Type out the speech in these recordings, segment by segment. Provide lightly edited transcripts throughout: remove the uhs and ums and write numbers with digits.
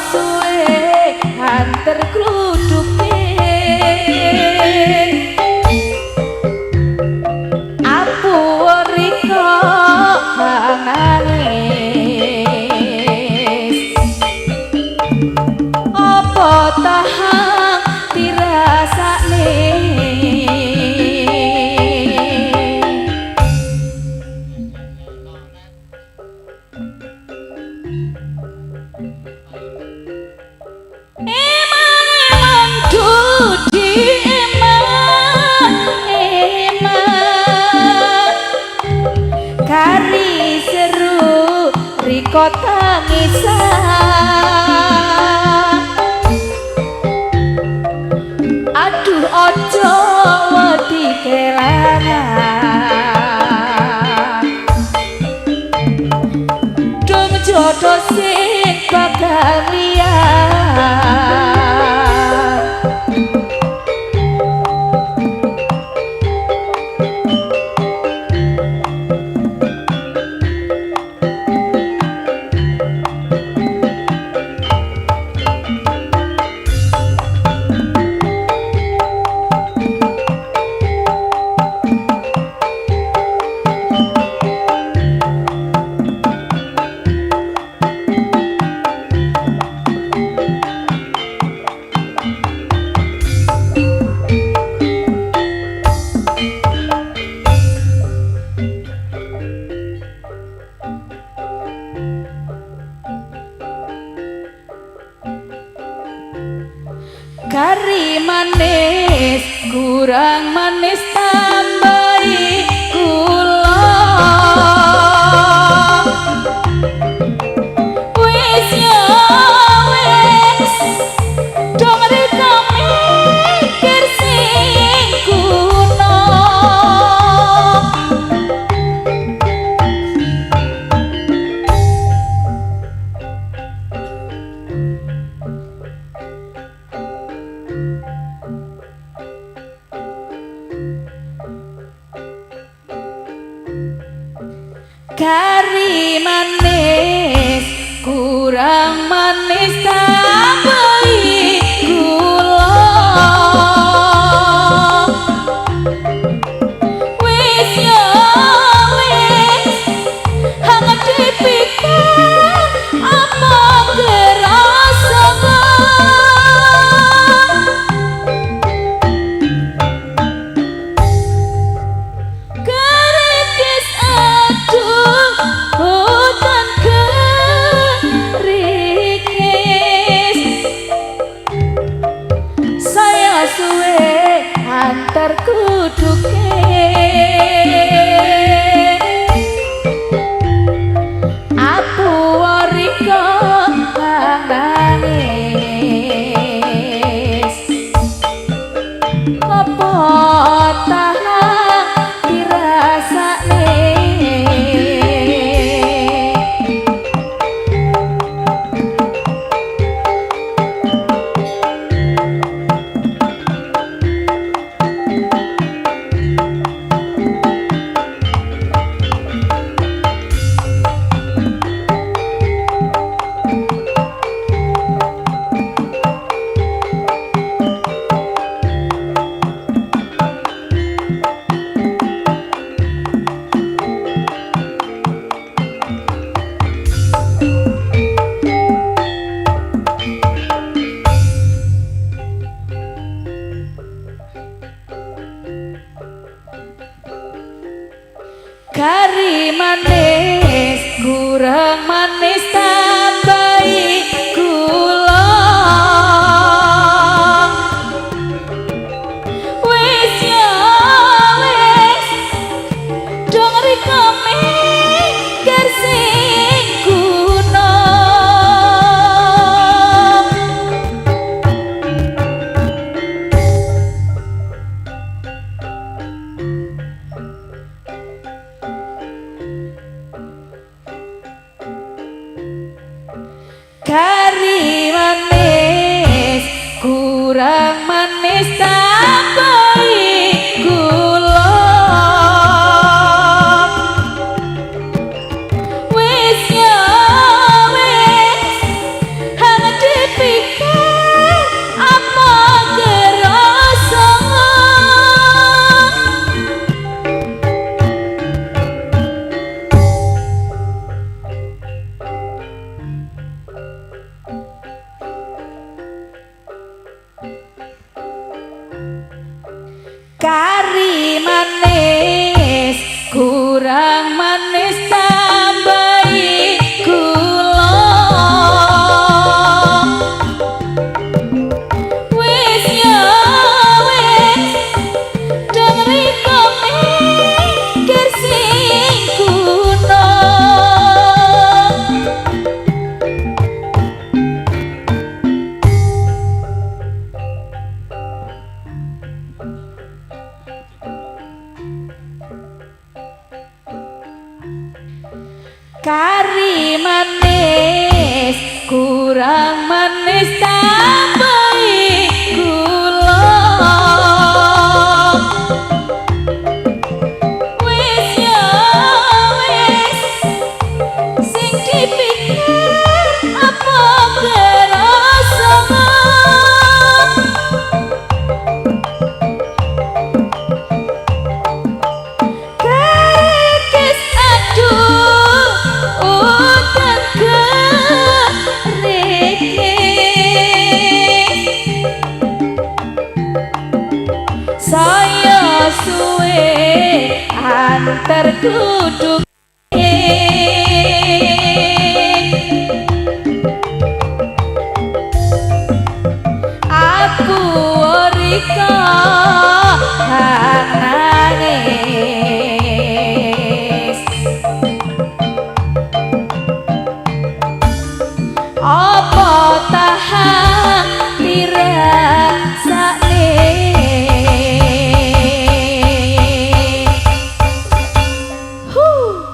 suwe hanter kluduke apu rika nangis apa tahan dirasakne kari seru riko tangisan aduh ojo wedi kelangan dong jodoh sing bakal liyan kari manis kurang manis tambahi gula wis ya wis dong rika mikir sing kuno kari manis kurang manis tambahi gula wis ya wis hangat dipikir apa kerasa kerikis aduh hutan kerikis saya suwe antar kuduke apu warika nangis apa tahan dirasakne kari manis kurang manis tambahi gula wis ya wis dengri mikir sing kuno kari manis kurang manis tambahi gula wis ya wis sing dipikir apa kerasa kekes aduh udan saya suwe antar kuduk aku orika nangis apa tahan dirasane Whew.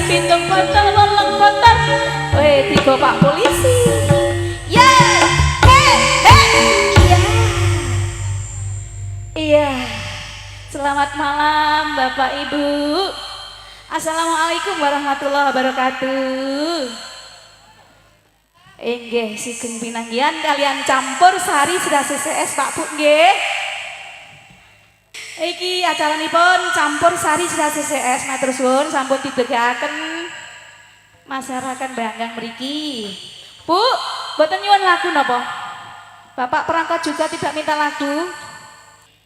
pitung botol wolong botol tiga Pak Polisi. Ya iya iya. Selamat malam Bapak Ibu. Assalamualaikum warahmatullahi wabarakatuh. Nggih sugeng pinanggihan kalian campur sari sudah CCS Pak Bu nggih. Iki acaranipun campur sari sudah CCS matur suwun sampun didegakaken masyarakat Banggang mriki. Bu, mboten nyuwun lagu napa? Bapak perangkat juga tidak minta lagu.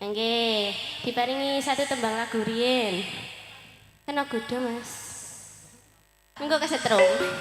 Nggih, diparingi satu tembang lagu riyen. Kena goda, Mas. Mengko kesetrum.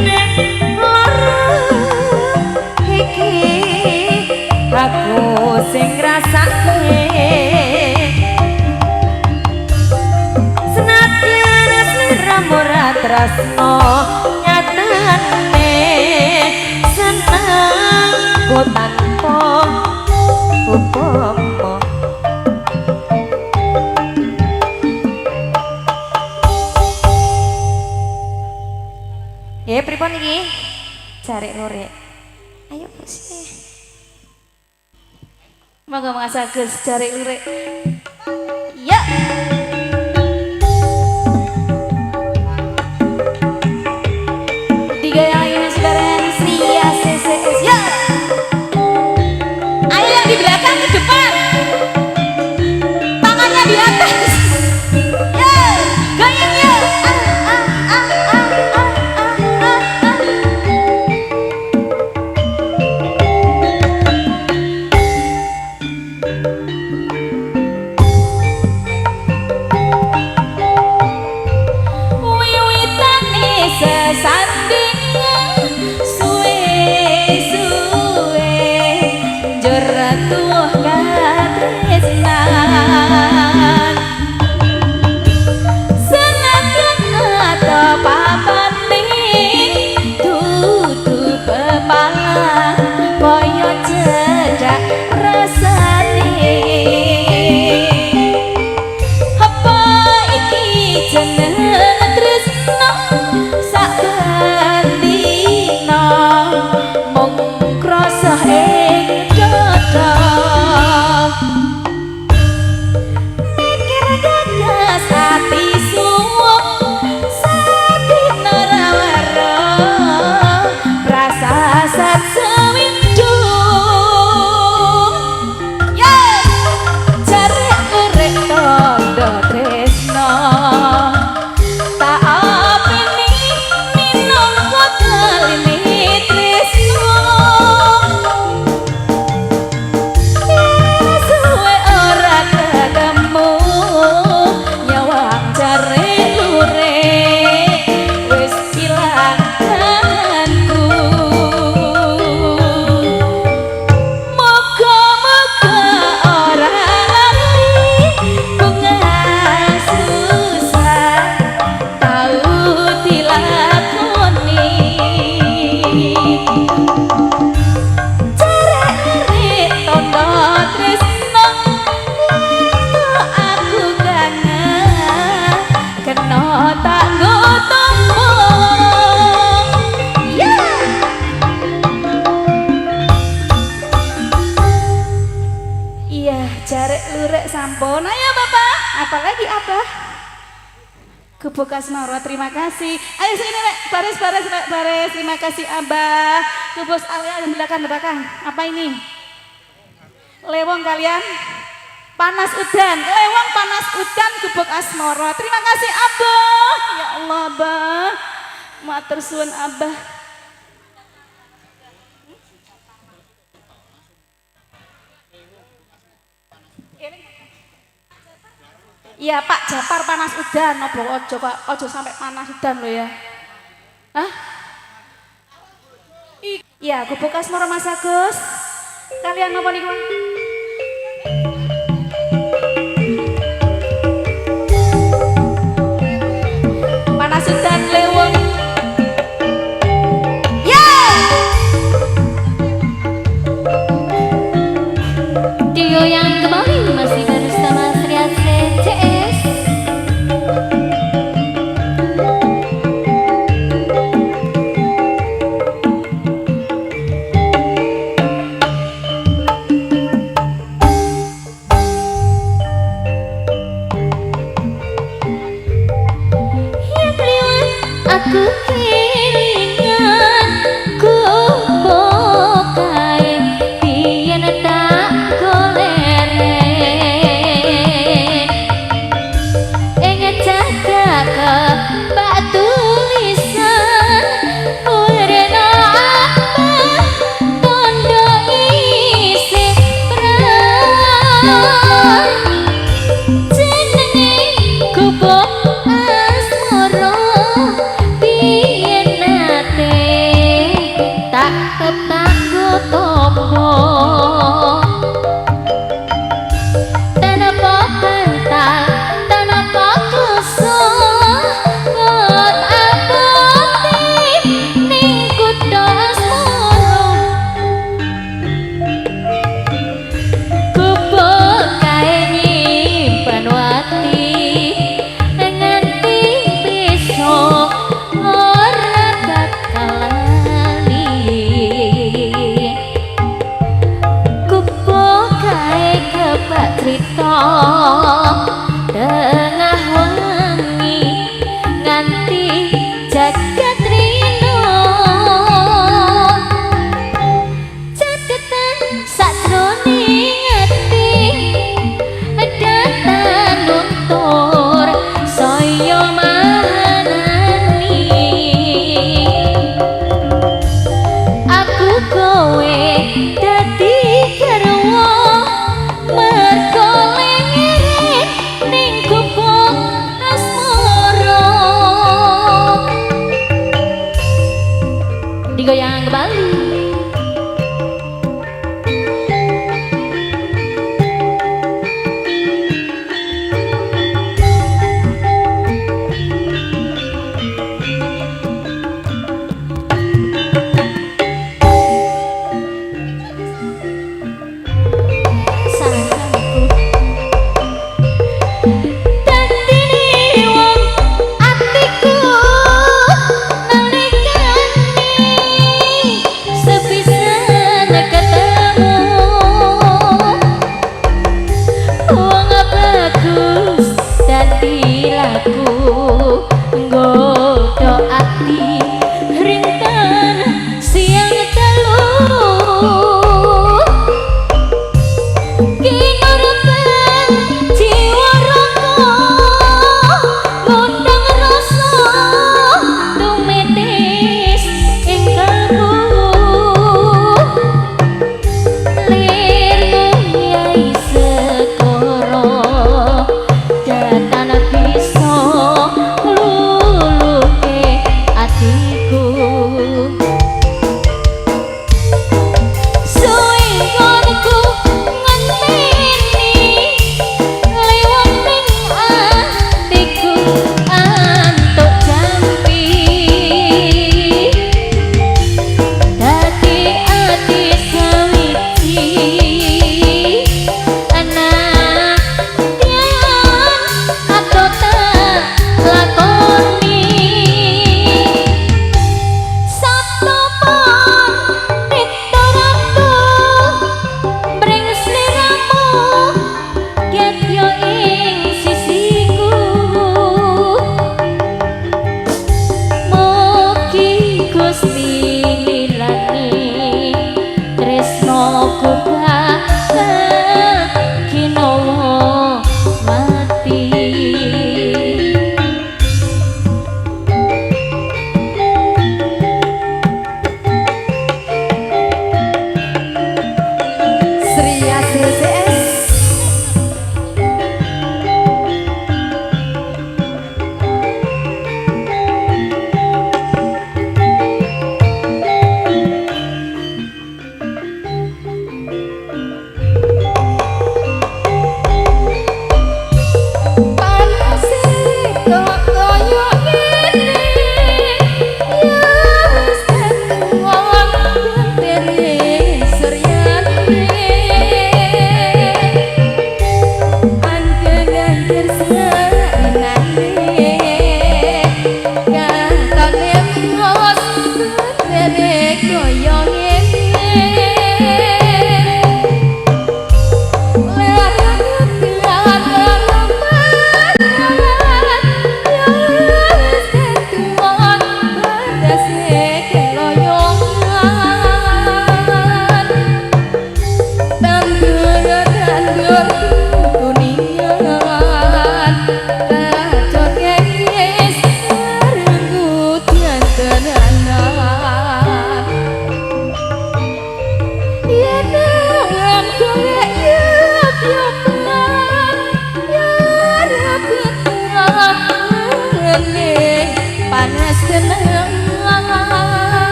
nek lara iki aku sing ngrasake senadyan sliramu ora tresno nyatane seneng ku tanpa upama. Ya pripun iki? Jarek lorek. Ayo sih. Monggo Mas Agus jarek lurik. Ya. Tiga yang ini saudara Sri CCS. Ya. Ayo yang di belakang ke depan. Tangannya di atas. Ya, goyang ya. Sampun, ayo Bapak, apalagi Abah? Gubuk Asmoro, terima kasih. Ayo sini Rek, baris, terima kasih Abah. Gubuk alian belakang. Apa ini? Lewong kalian? Panas udan, lewong panas udan Gubuk Asmoro. Terima kasih Abah. Ya Allah Abah, matur suwun Abah. Iya Pak Japar panas udan, nopo ojo Pak, ojo sampai panas udan lo ya. Hah? Iya, Gubuk Asmoro Mas Agus. Kalian nopo niku? Panas udan lewong. Ya. Trio yang kembali masih bersama Sri CS. digoyang kembali.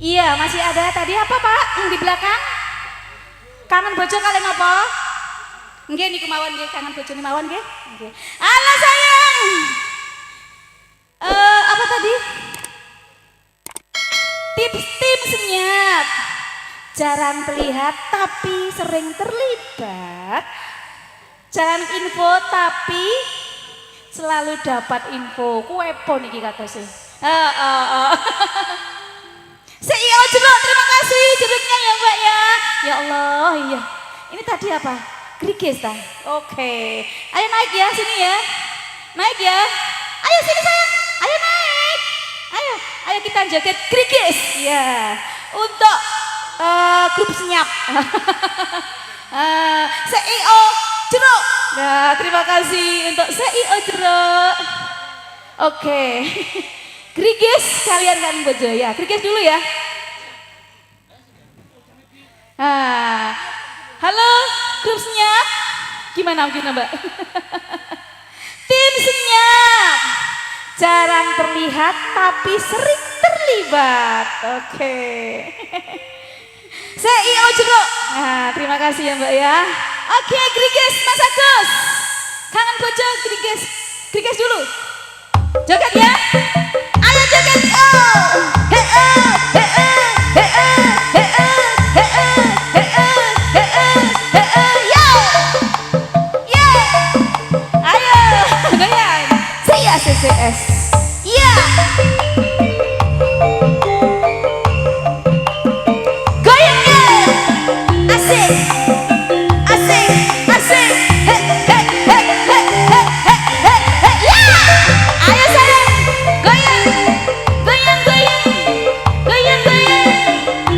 Iya, masih ada. Tadi apa Pak yang di belakang? Kangen bojo kalian apa? Nggih niku mawon nggih, kangen bojone mawon nggih. Nggih. Halo sayang. Apa tadi? Tips senyap. Jarang terlihat tapi sering terlibat. Jarang info tapi selalu dapat info. Kuepo niki katose. CEO jeruk, terima kasih jeruknya ya Mbak ya. Ya Allah, iya. Ini tadi apa? Griges ta? Oke. Ayo naik ya sini ya. Naik ya. Ayo sini sayang. Ayo naik. Ayo kita joget Griges. Ya. Untuk grup senyap. CEO jeruk. Nah, terima kasih untuk CEO jeruk. Oke. Griges kalian kan bojo ya. Griges dulu ya. Halo grup senyap. Gimana Mbak? Tim senyap. Jarang terlihat tapi sering terlibat. Oke. CEO jeruk. Nah, terima kasih ya Mbak ya. Oke, Griges Mas Agus. Kangen bojo Griges. Griges dulu. Joget ya. Ayo joget. Ayo, goyang. Saya CCS. Ya. Goyang ya. Asik. Asik, asik. Ya. Ayo sayang. Goyang. Goyang, goyang. Goyang, goyang.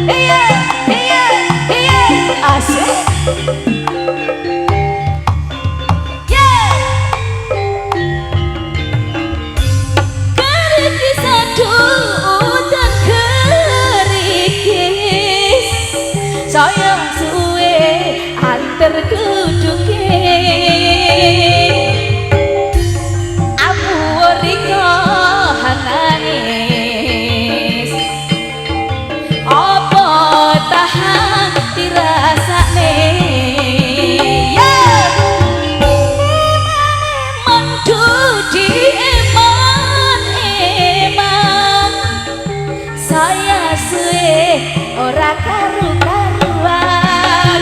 Iya, iya, iya. Asik. Kerikis aduh dan kerikis sayang suwe antar kuduke aku riko hananis apa tahan dirasane ya mendudi eman saya suwe ora karu-karuan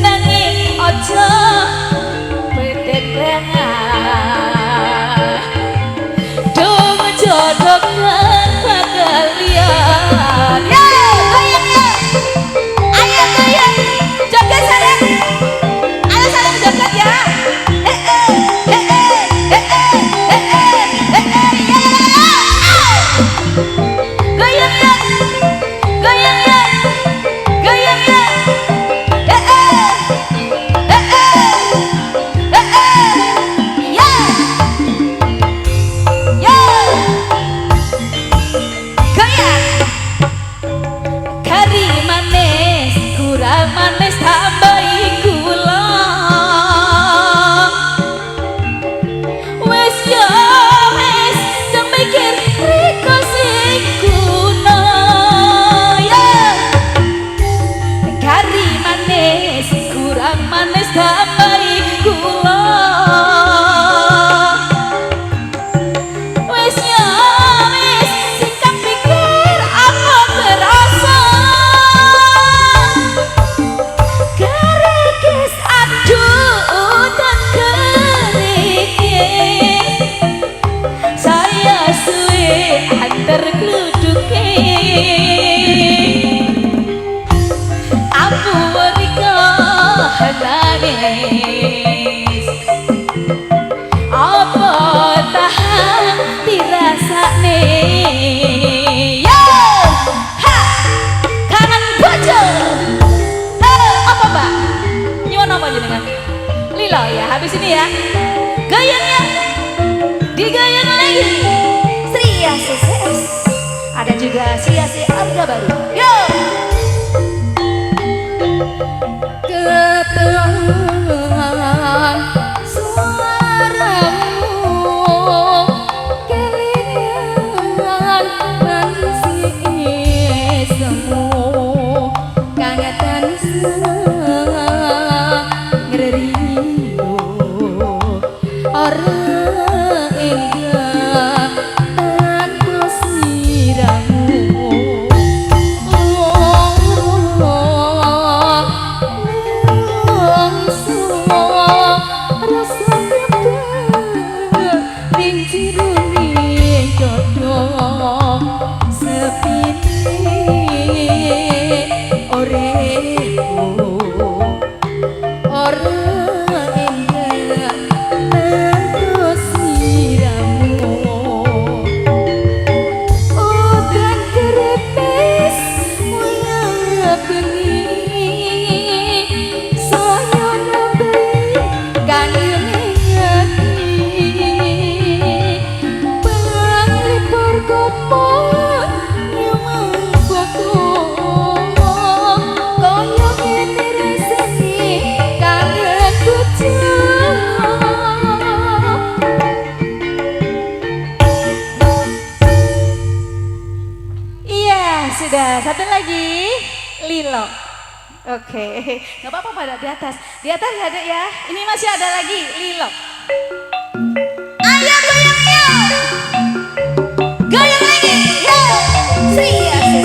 nanging ojo bedengan dong jodohkan kalian ya goyang ya ayo goyang joget sayang ayo sayang joget ya goyang ya goyang ya goyang ya ya ya goyang kari manis kurang manis tambahi gula wes ya wes jangan mikir riko sing kuno ya kari manis kurang manis tambahi gula wes ya wes sikap pikir apa berasa kerikis aduh dan kerikis saya suwe antar kluduke aku riko hananis apa tahan dirasane yo ha kangen bojo apa Mbak nyuwun apa jenengan lila ya habis ini ya goyang ya digoyang lagi Sia CCS ada juga Sia Arga Baru yo keterangan suaramu kelingan manusia semu kangatan ngereriu orang enggak tanpa siramu oh, oh, oh, oh, oh. ning jirone dodo sepine uripku ora endah terus siramu udan kerepes wayah bengi saya nembe kangen ati bang lipur kopon nyemang boko kaya ngene rasane kangen bocah. Iya, sudah. Satu lagi, Lilo. Oke, nggak apa-apa pada di atas. Di atas ada ya. Ini masih ada lagi, Lilo. Ayo goyang yuk. Goyang lagi. Yo. Sri ya, sri.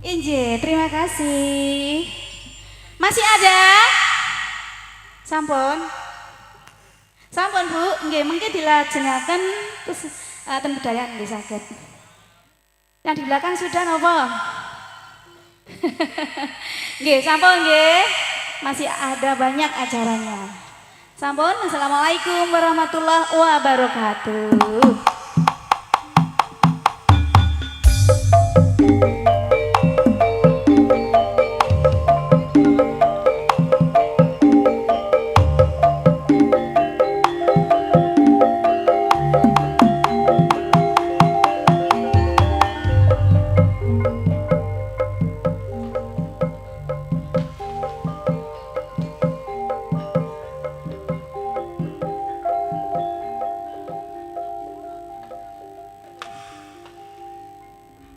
Inje, terima kasih. Masih ada? Sampun. Sampun Bu, nggih mengke dilajengaken terus ten budaya nggih saged. Yang di belakang sudah napa? Nggih, sampun nggih. Masih ada banyak acaranya. Sampun, assalamualaikum warahmatullahi wabarakatuh.